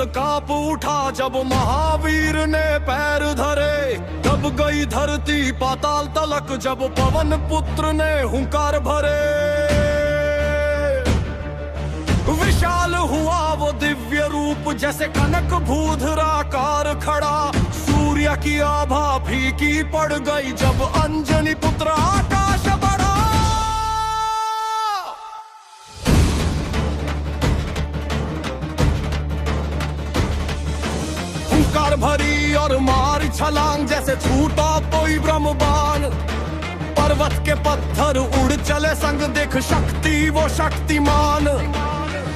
पर्वत कांप उठा जब महावीर ने पैर धरे। दब गई धरती पाताल तलक जब पवन पुत्र ने हुंकार भरे। विशाल हुआ वो दिव्य रूप जैसे कनक भूधराकार खड़ा। सूर्य की आभा फीकी पड़ गई जब अंजनी पुत्र आकाश बढ़ा। हुंकार भरी और मारी छलांग जैसे छूटा कोई ब्रह्मबाण। पर्वत के पत्थर उड़ चले संग देख शक्ति वो शक्तिमान।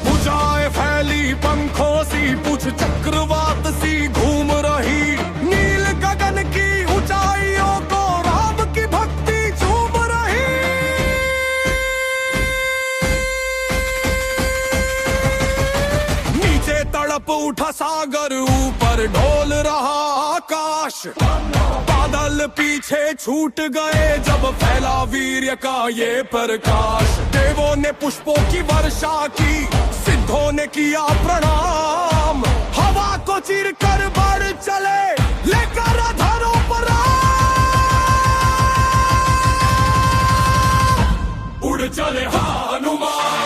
भुजाएं फैली पंखों सी पूछ चक्रवात सी घूम रही। नील गगन की ऊंचाइयों को राम की भक्ति झूम रही। नीचे तड़प उठा सागर ऊपर ढोल रहा आकाश। बादल पीछे छूट गए जब फैला वीर्य का ये प्रकाश। देवों ने पुष्पों की वर्षा की सिद्धों ने किया प्रणाम। हवा को चीर कर बढ़ चले लेकर अधरों पर उड़ चले हनुमान।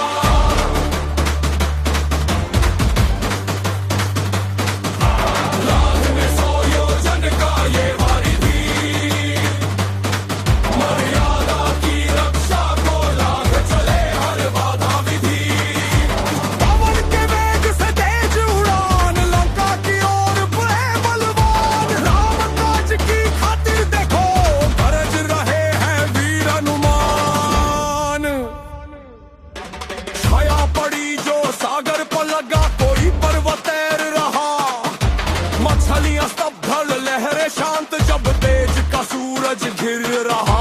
शांत जब तेज का सूरज घिर रहा।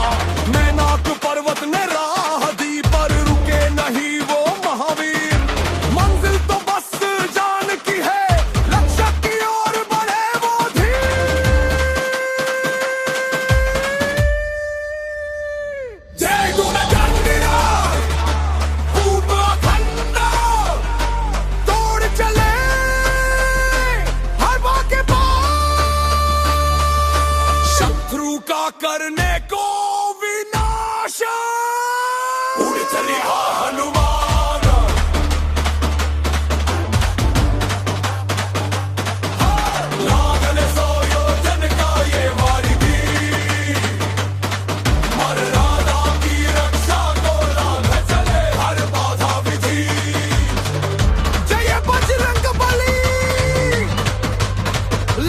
मैनाक पर्वत ने राह दी पर रुके नहीं वो महावीर। मंजिल तो बस जान की है लक्ष्य की ओर बढ़े वो धीर। जय गुणगंधिरा खूब अखंड तोड़ चले हर बाके शत्रु का करने को विनाश। उड़ चले हनुमान। लागले 100 योजन का ये वारिधी। मर्यादा की रक्षा को लांघ चले हर बाधा विधि। जय बजरंग बली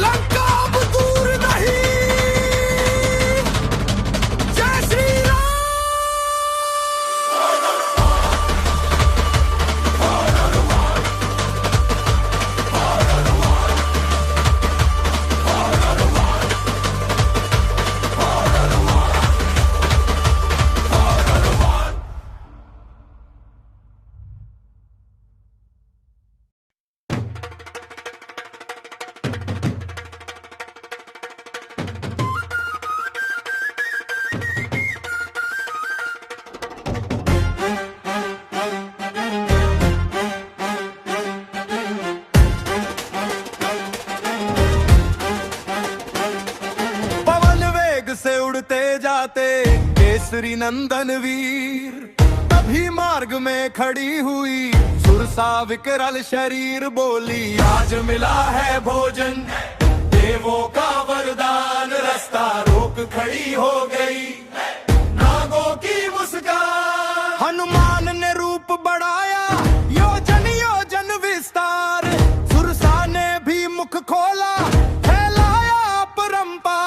लंका अब दूर नहीं। से उड़ते जाते केसरी नंदन वीर। तभी मार्ग में खड़ी हुई सुरसा विकराल शरीर। बोली आज मिला है भोजन देवों का वरदान। रास्ता रोक खड़ी हो गई नागों की मुस्कान। हनुमान ने रूप बढ़ाया योजन योजन विस्तार। सुरसा ने भी मुख खोला फैलाया अपरंपार।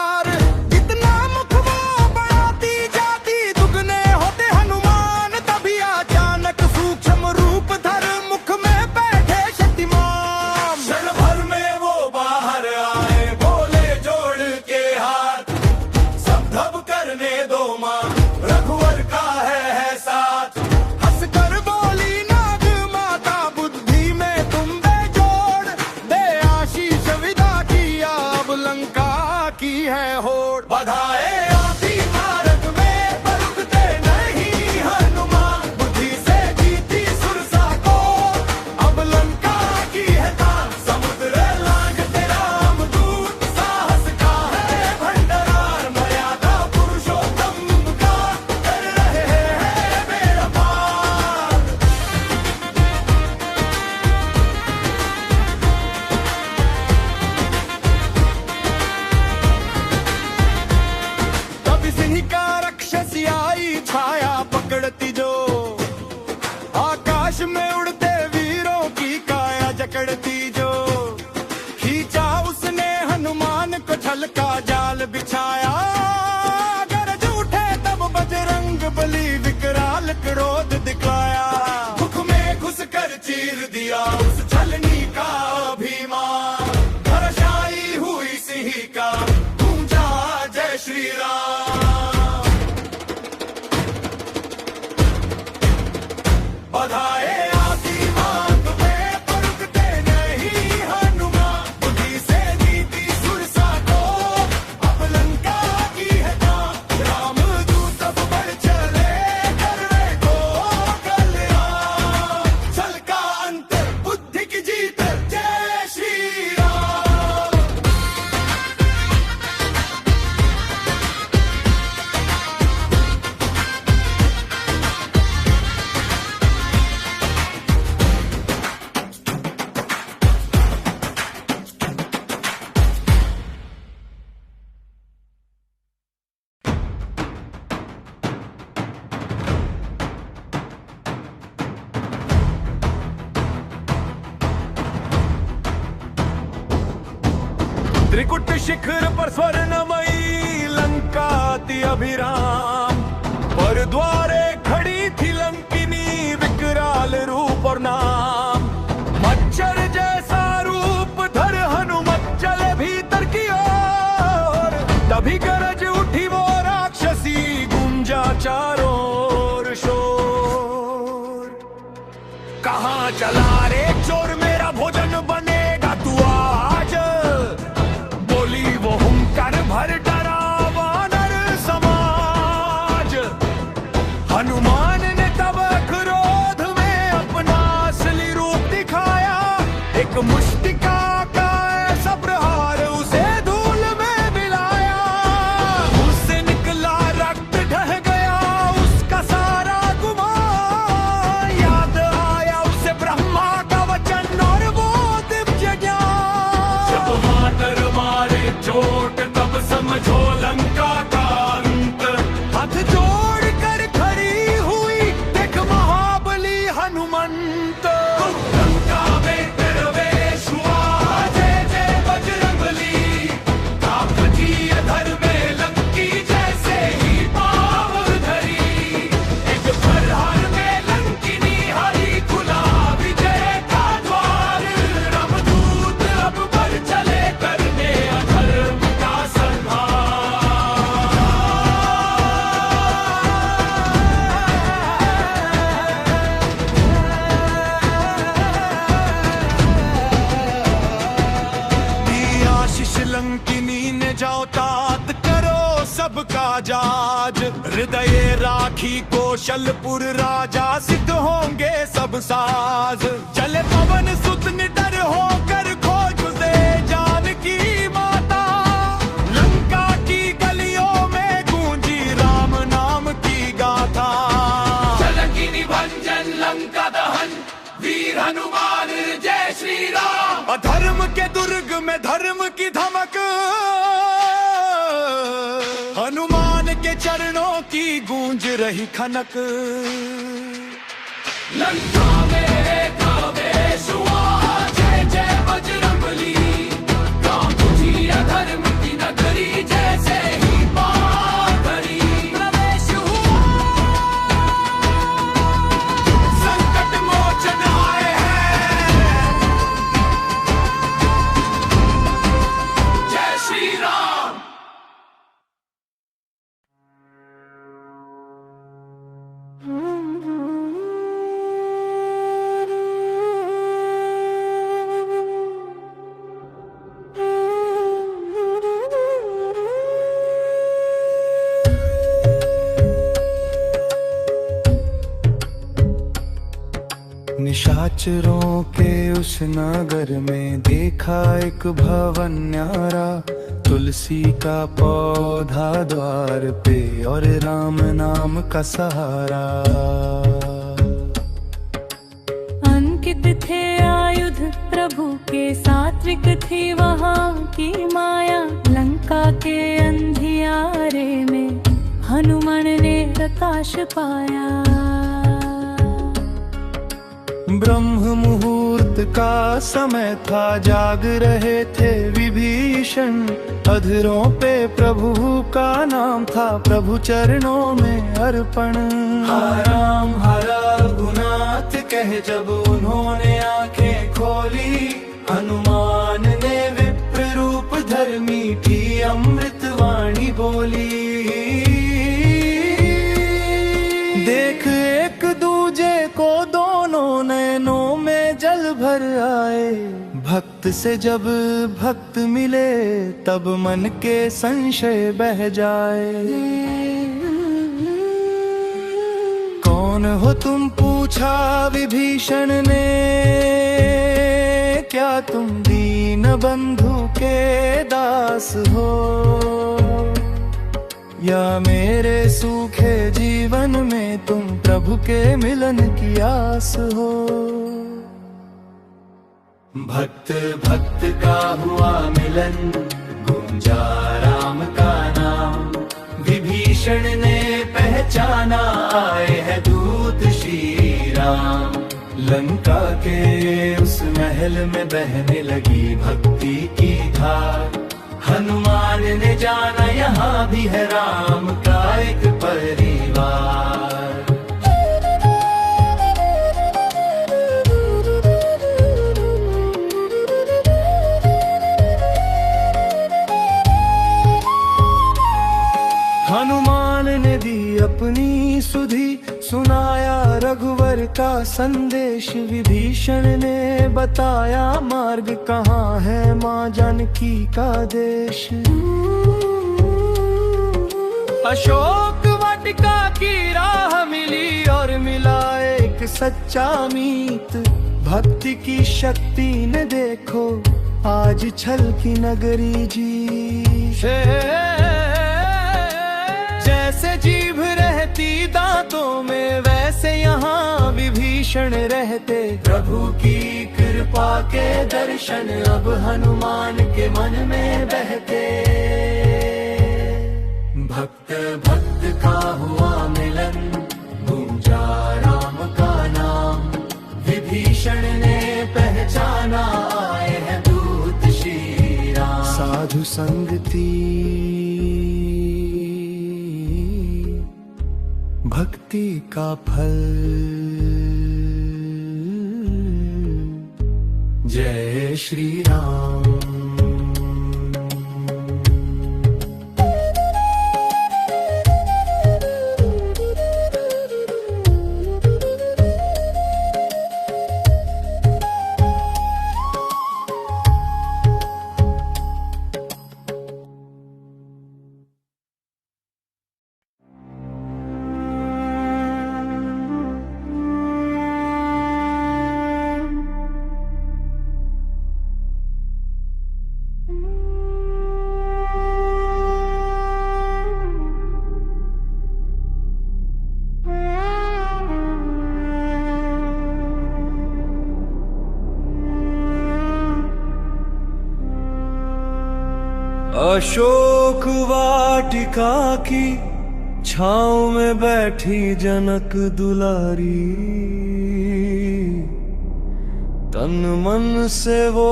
करने दो आकाश में उड़ते वीरों की काया जकड़ती जो खींचा उसने हनुमान को छलका जाल बिछाया। गरज उठे तब बजरंग बली विकराल क्रोध दिखाया। मुख में घुस कर चीर दिया उस छलनी का अभिमान। धराशायी हुई सिंह का गूंजा जय श्री राम। बधाए आदिमात में पर रुकते नहीं हनुमान। बुद्धि से नीति सुरसा को अब लंका की है काम। रामदूत सब बढ़ चले करने को कल्याण। छल का अंत बुद्धि की जीत जय श्री राम। त्रिकुट शिखर पर स्वर्णमयी लंका अति अभिराम। पर द्वारे खड़ी थी लंकिनी विकराल रूप और नाम। मच्छर जैसा रूप धर हनुमत चले भीतर की ओर। तभी गरज उठी वो राक्षसी गुंजा चारों ओर शोर। कहाँ चला रे चोर मेरा भोजन बनेगा तू आज। बोली वो हुंकार भर डरा वानर समाज। हनुमान ने तब क्रोध में अपना असली रूप दिखाया। एक मुष्टिका का ऐसा प्रहार उसे धूल में मिलाया। उससे निकला रक्त ढह गया उसका सारा गुमान। याद आया उसे ब्रह्मा का वचन और वो दिव्य ज्ञान। जब वानर मारे चोट तब समझो लंका का अंत। हाथ जोड़ कर खड़ी हुई देख महाबली हनुमंत। लंका में प्रवेश हुआ जय जय बजरंगबली। कापती अधर में लंकी जैसे ही पाव धरी। एक प्रहार में लंकिनी हरी खुला विजय का द्वार। रामदूत अब बढ़ चले करने अधर्म का संहार। दी आशीष लंकिनी ने जाओ तात करो सबका जाज। हृदय राखी कौशलपुर राजा सिद्ध होंगे सब साज। चले पवन सुत निडर होकर खोज से जानकी माता। लंका की गलियों में गूंजी राम नाम की गाथा। लंकिनी भंजन लंका दहन वीर हनुमान जय श्री राम। अधर्म के दुर्ग में धर्म की धमक। हनुमान के चरणों की गूंज रही खनक। लंका में प्रवेश हुआ जय जय बजरंगबली। राम तुझी अधर्म की नगरी जैसे ही पार करी। प्रवेश हुआ संकट मोचन आए हैं। जय श्री राम। निशाचरों के उस नगर में देखा एक भवन न्यारा। तुलसी का पौधा द्वार पे और राम नाम का सहारा। अंकित थे आयुध प्रभु के सात्विक थी वहाँ की माया। लंका के अंधियारे में हनुमान ने प्रकाश पाया। ब्रह्म मुहूर्त का समय था, जाग रहे थे विभीषण। अधरों पे प्रभु का नाम था, प्रभु चरणों में अर्पण। राम हरा रघुनाथ कह जब उन्होंने आंखें खोली, हनुमान ने विप्र रूप धर मीठी अमृत वाणी बोली। देख एक दूजे को दोनों नैनों में जल भर आए। भक्त से जब भक्त मिले, तब मन के संशय बह जाए। कौन हो तुम, पूछा विभीषण ने, क्या तुम दीन बंधु के दास हो, या मेरे सूखे जीवन में तुम प्रभु के मिलन की आस हो। भक्त भक्त का हुआ मिलन, गूंजा राम का नाम। विभीषण ने पहचाना, आए हैं दूत श्री राम। लंका के उस महल में बहने लगी भक्ति की धार। हनुमान ने जाना यहाँ भी है राम का एक परिवार। हनुमान ने दी अपनी सुधि, सुनाया रघुवर का संदेश। विभीषण ने बताया मार्ग कहाँ है, माँ जानकी का देश। अशोक वाटिका की राह मिली, और मिला एक सच्चा मीत। भक्ति की शक्ति ने देखो, आज छल की नगरी जी। जैसे जीभ रहती दांतों में, वैसे यहाँ विभीषण रहते। प्रभु की कृपा के दर्शन अब हनुमान के मन में बहते। भक्त भक्त का हुआ मिलन, गूंजा राम का नाम। विभीषण ने पहचाना, आए हैं दूत श्री राम। साधु संगति भक्ति का फल, जय श्री राम। अशोक वाटिका की छाँव में बैठी जनक दुलारी। तन मन से वो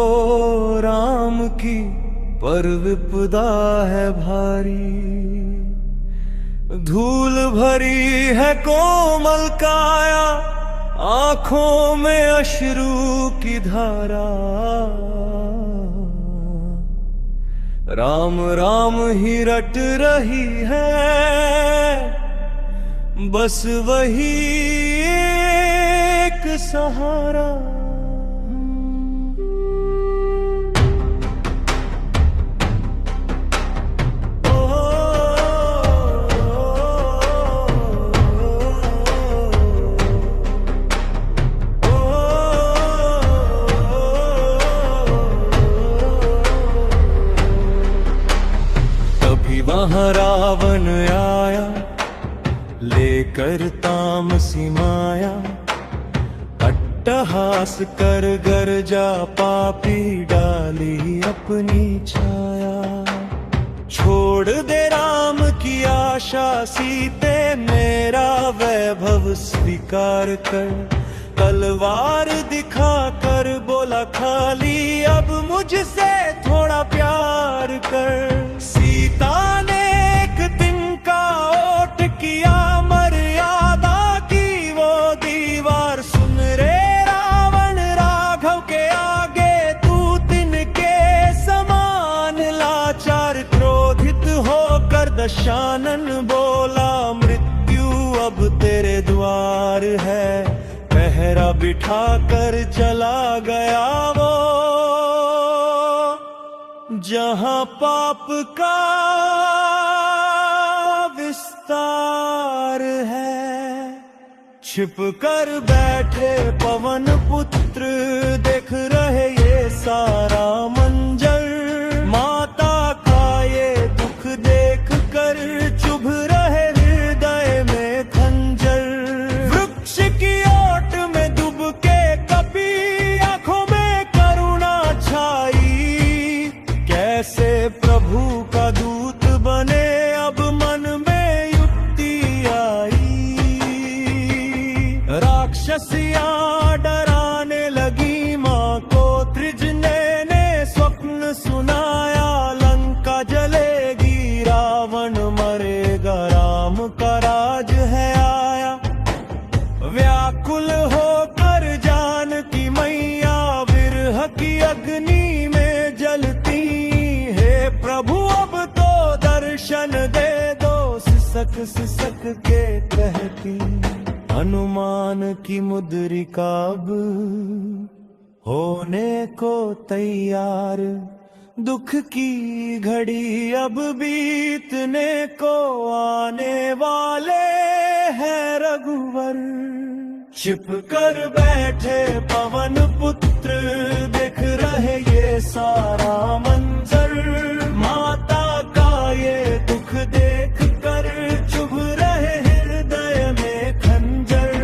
राम की, पर विपदा है भारी। धूल भरी है कोमल काया, आंखों में अश्रु की धारा। राम राम ही रट रही है, बस वही एक सहारा। वहाँ रावण आया, लेकर तामसी माया। अट्टहास कर गर्जा पापी, डाली अपनी छाया। छोड़ दे राम की आशा सीते, मेरा वैभव स्वीकार कर। तलवार दिखा कर बोला खाली अब मुझसे थोड़ा प्यार कर। सीता ने एक दिन का ओट किया मर्यादा की वो दीवार। सुन रे रावण राघव के आगे तू तिनके समान लाचार। क्रोधित होकर दशानन बोला मृत्यु अब तेरे द्वार है। पहरा बिठा कर चला गया वो जहां पाप का विस्तार है। छिप कर बैठे पवन पुत्र देख रहे ये सारा मंजर। माता का ये दुख देख कर चुभ रहे हृदय में खंजर। वृक्ष की ओट में डूब के कपी आंखों में करुणा छाई। कैसे प्रभु का दूत बने अब मन में युक्ति आई। राक्षसियां डराने लगी माँ को त्रिजने ने स्वप्न सुनाया। लंका जलेगी रावण मरेगा राम का राज है आया। व्याकुल होकर जानकी मैया विरह की अग्नि में जलती। हे प्रभु अब तो दर्शन दे दो सिसक सिसक के कहती। हनुमान की मुद्रिका अब होने को तैयार। दुख की घड़ी अब बीतने को आने वाले हैं रघुवर। छिप कर बैठे पवन पुत्र देख रहे ये सारा मंजर। माता का ये दुख देख कर चुभ रहे हृदय में खंजर।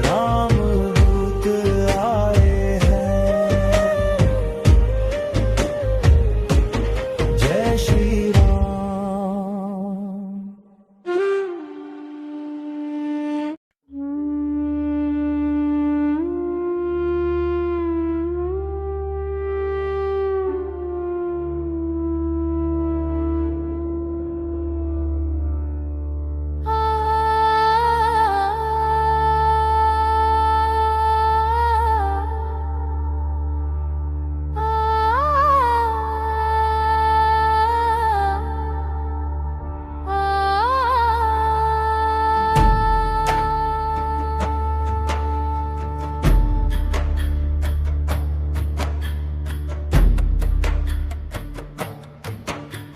रामदूत आए हैं। जय श्री राम।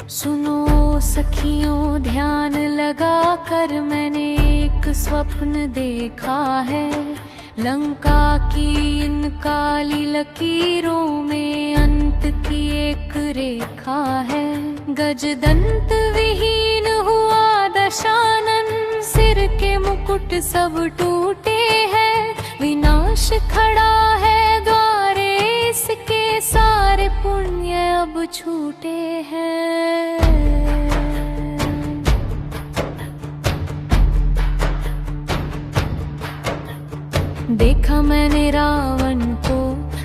सुनो सखियों ध्यान लगा कर मैंने एक स्वप्न देखा है। लंका की इन काली लकीरों में अंत की एक रेखा है। गजदंत विहीन हुआ दशानन सिर के मुकुट सब टूटे हैं। विनाश खड़ा है द्वारे इसके सारे पुण्य अब छूटे हैं। देखा मैंने रावण को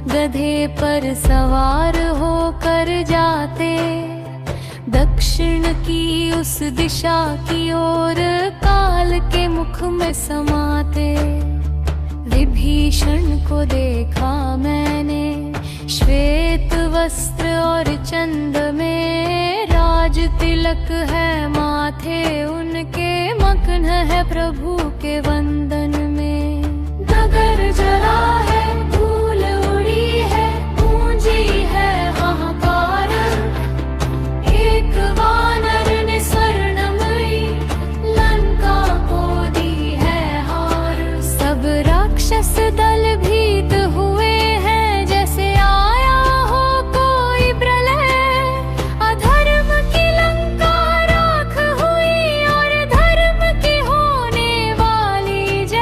गधे पर सवार होकर जाते। दक्षिण की उस दिशा की ओर काल के मुख में समाते। विभीषण को देखा मैंने श्वेत वस्त्र और चंद में। राज तिलक है माथे उनके मग्न है प्रभु के वंदन में। नगर जला है धूल उड़ी है गूंजी है हाहाकार। एक वानर ने स्वर्णमयी लंका को दी है हार। सब राक्षस दल भीत हुए हैं जैसे आया हो कोई प्रलय। अधर्म की लंका राख हुई और धर्म की होने वाली जय।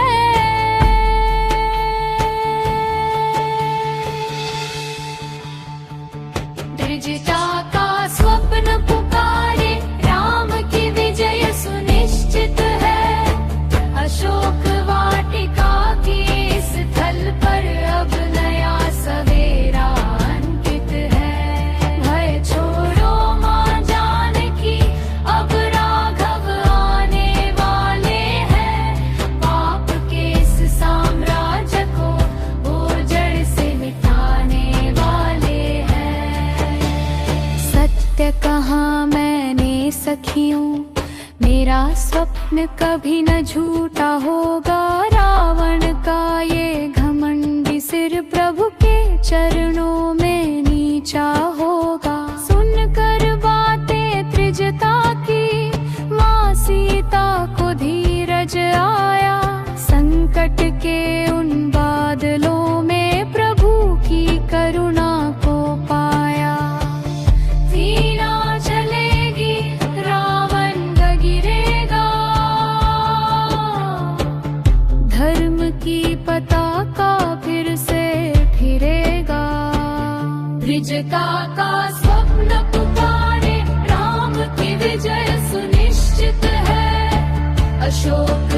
त्रिजटा का स्वप्न पुकारे, राम की विजय सुनिश्चित है। अशोक वाटिका के इस थल पर अब नया सवेरा अंकित है। भय छोड़ो मां जानकी, अब राघव आने वाले हैं। पाप के इस साम्राज्य को वो जड़ से मिटाने वाले हैं। सत्य कहा मैंने सखियों, मेरा स्वप्न कभी न झूठा होगा। रावण का ये घमंडी सिर प्रभु के चरणों में नीचा होगा। सुनकर बातें त्रिजटा की, मां सीता को धीरज आया। संकट के उन बादलों में प्रभु की करुणा को पाया। वीणा चलेगी, रावण गिरेगा, धर्म की पताका फिर से फिरेगा। त्रिजटा का स्वप्न पुकारे, राम की विजय सुनिश्चित है। अशोक